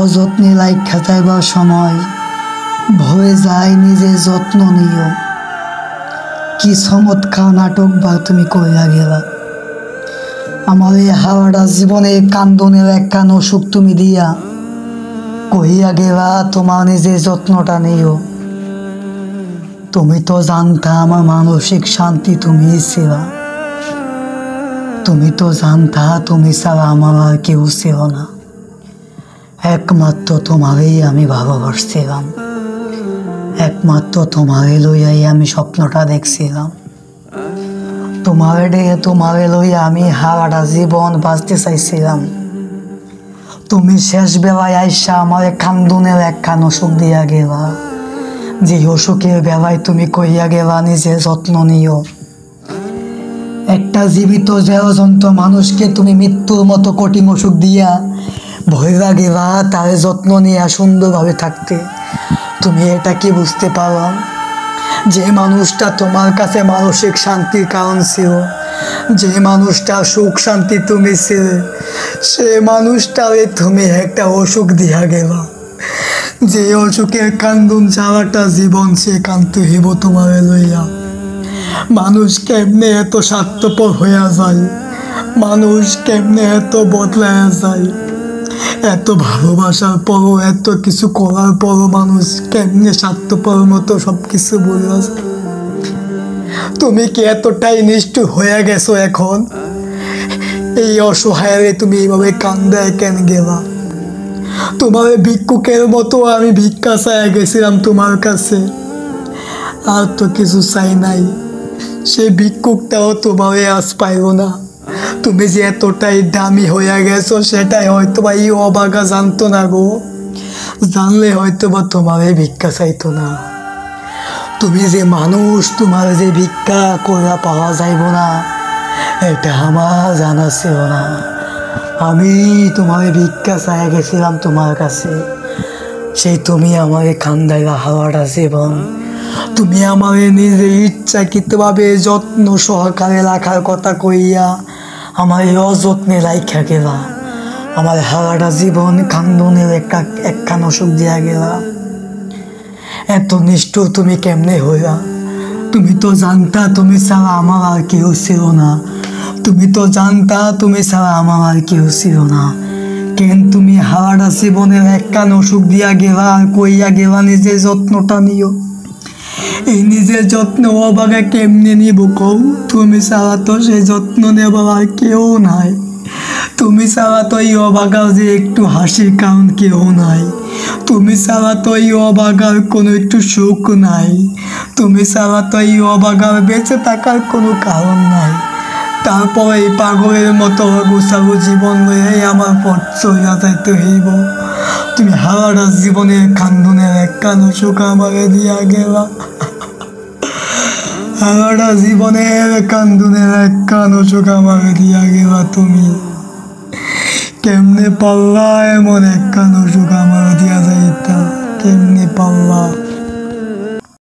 অযত্নে লাইখা যাইবার সময় ভয়ে যায় নিজে যত্ন নিও। কি চমৎকার নাটক বা তুমি কইয়া গেলা। আমার এই হাওয়াটা জীবনে কান্দনের একখান অসুখ তুমি দিয়া কহিয়া গেলা তোমার নিজে যত্নটা নিও। তুমি তো জানতা আমার মানসিক শান্তি তুমি ছিলা। তুমি তো জানতা তুমি ছাড়া আমার আর কেউ ছিল না। একমাত্র তোমারই আমি ভালোবাসছিলাম, একমাত্র তোমারে লইয়াই আমি স্বপ্নটা দেখছিলাম। তোমারে লইয়া আমি হারাটা জীবন বাঁচতে চাইছিলাম। তুমি শেষ বেলায় আইসা আমার কান্দনের একখান অসুখ দিয়া গেলা। যে অসুখের বেলায় তুমি কইয়া গেলা নিজে যত্ন নিও। একটা জীবিত জড়যন্ত্র মানুষকে তুমি মৃত্যুর মতো কঠিন অসুখ দিয়া ভয়রা গেলা তার যত্ন নিয়ে সুন্দরভাবে থাকতে। তুমি এটা কি বুঝতে পারো? যে মানুষটা তোমার কাছে মানসিক শান্তির কারণ ছিল, যে মানুষটা সুখ শান্তি তুমি ছিলে, সে মানুষটারে তুমি একটা অসুখ দিয়া গেলা। যে অসুখের কান্দন সারাটা জীবন সে কান্ত হইব তোমারে লইয়া। মানুষ কেমনে এত স্বার্থপর হইয়া যায়, মানুষ কেমনে এত বদলাইয়া যায়। এত ভালোবাসার পরও এত কিছু করার পরও মানুষ কেমনে স্বার্থপর মতো সব কিছু বলে যায়। তুমি কি এতটাই নিষ্ঠুর হয়ে গেছো এখন? এই অসহায় তুমি এইভাবে কান্দায় কেন গেলা? তোমার ভিক্ষুকের মতো আমি ভিক্ষা চাইয়া গেছিলাম তোমার কাছে, আর তো কিছু চাই নাই। সেই ভিক্ষুকটাও তোমার আজ পাইব না। তুমি যে এতটাই দামি হইয়া গেছো সেটাই হয়তো বা এই অবাগা জানতো না গো। জানলে হয়তো বা তোমার ভিক্ষা চাইতো না। তুমি যে মানুষ, তোমার যে ভিক্ষা কইরা পাওয়া যাইব না এটা আমার জানা ছিল না। আমি তোমার ভিক্ষা চাইয়া গেছিলাম তোমার কাছে, সেই তুমি আমার কান্দাইলা হাওয়াটা জীবন। তুমি আমার নিজে ইচ্ছাকৃতভাবে যত্ন সহকারে রাখার কথা কইয়া আমার অযত্নে রাইখা গেলা। আমার হারাটা জীবন কান্দনের একখান অসুখ দিয়া গেলা। এত নিষ্ঠুর তুমি কেমনে হইয়া? তুমি তো জানতা তুমি ছাড়া আমার আর কেউ ছিল না। তুমি তো জানতা তুমি ছাড়া আমার আর কেউ ছিল না। কেন তুমি হারাটা জীবনের একখান অসুখ দিয়া গেলা আর কইয়া গেলা নিজের যত্নটা নিও। এই নিজের যত্ন অবাগা কেমনে নিব কও? তুমি ছাড়া তো সেই যত্ন নেবার আর কেউ নাই। তুমি ছাড়া তো এই অবাগার যে একটু হাসির কারণ কেউ নাই। তুমি ছাড়া তো এই অবাগার কোনো একটু সুখ নাই। তুমি ছাড়া তো এই অবাগার বেঁচে থাকার কোনো কারণ নাই। তারপরে এই পাগলের মতো গোছাবো জীবন লইয়াই আমার পথ চলিয়া যাইতে হইব। তুমি হারাটা জীবনের কান্দনের একখান অসুখ আমাকে দিয়া গেলা। হারাটা জীবনের কান্দনের একখান অসুখ আমাকে দিয়া গেলা। তুমি কেমনে পাল্লা এমন একখান অসুখ আমার দিয়া যাইতা? কেমনে পাল্লা?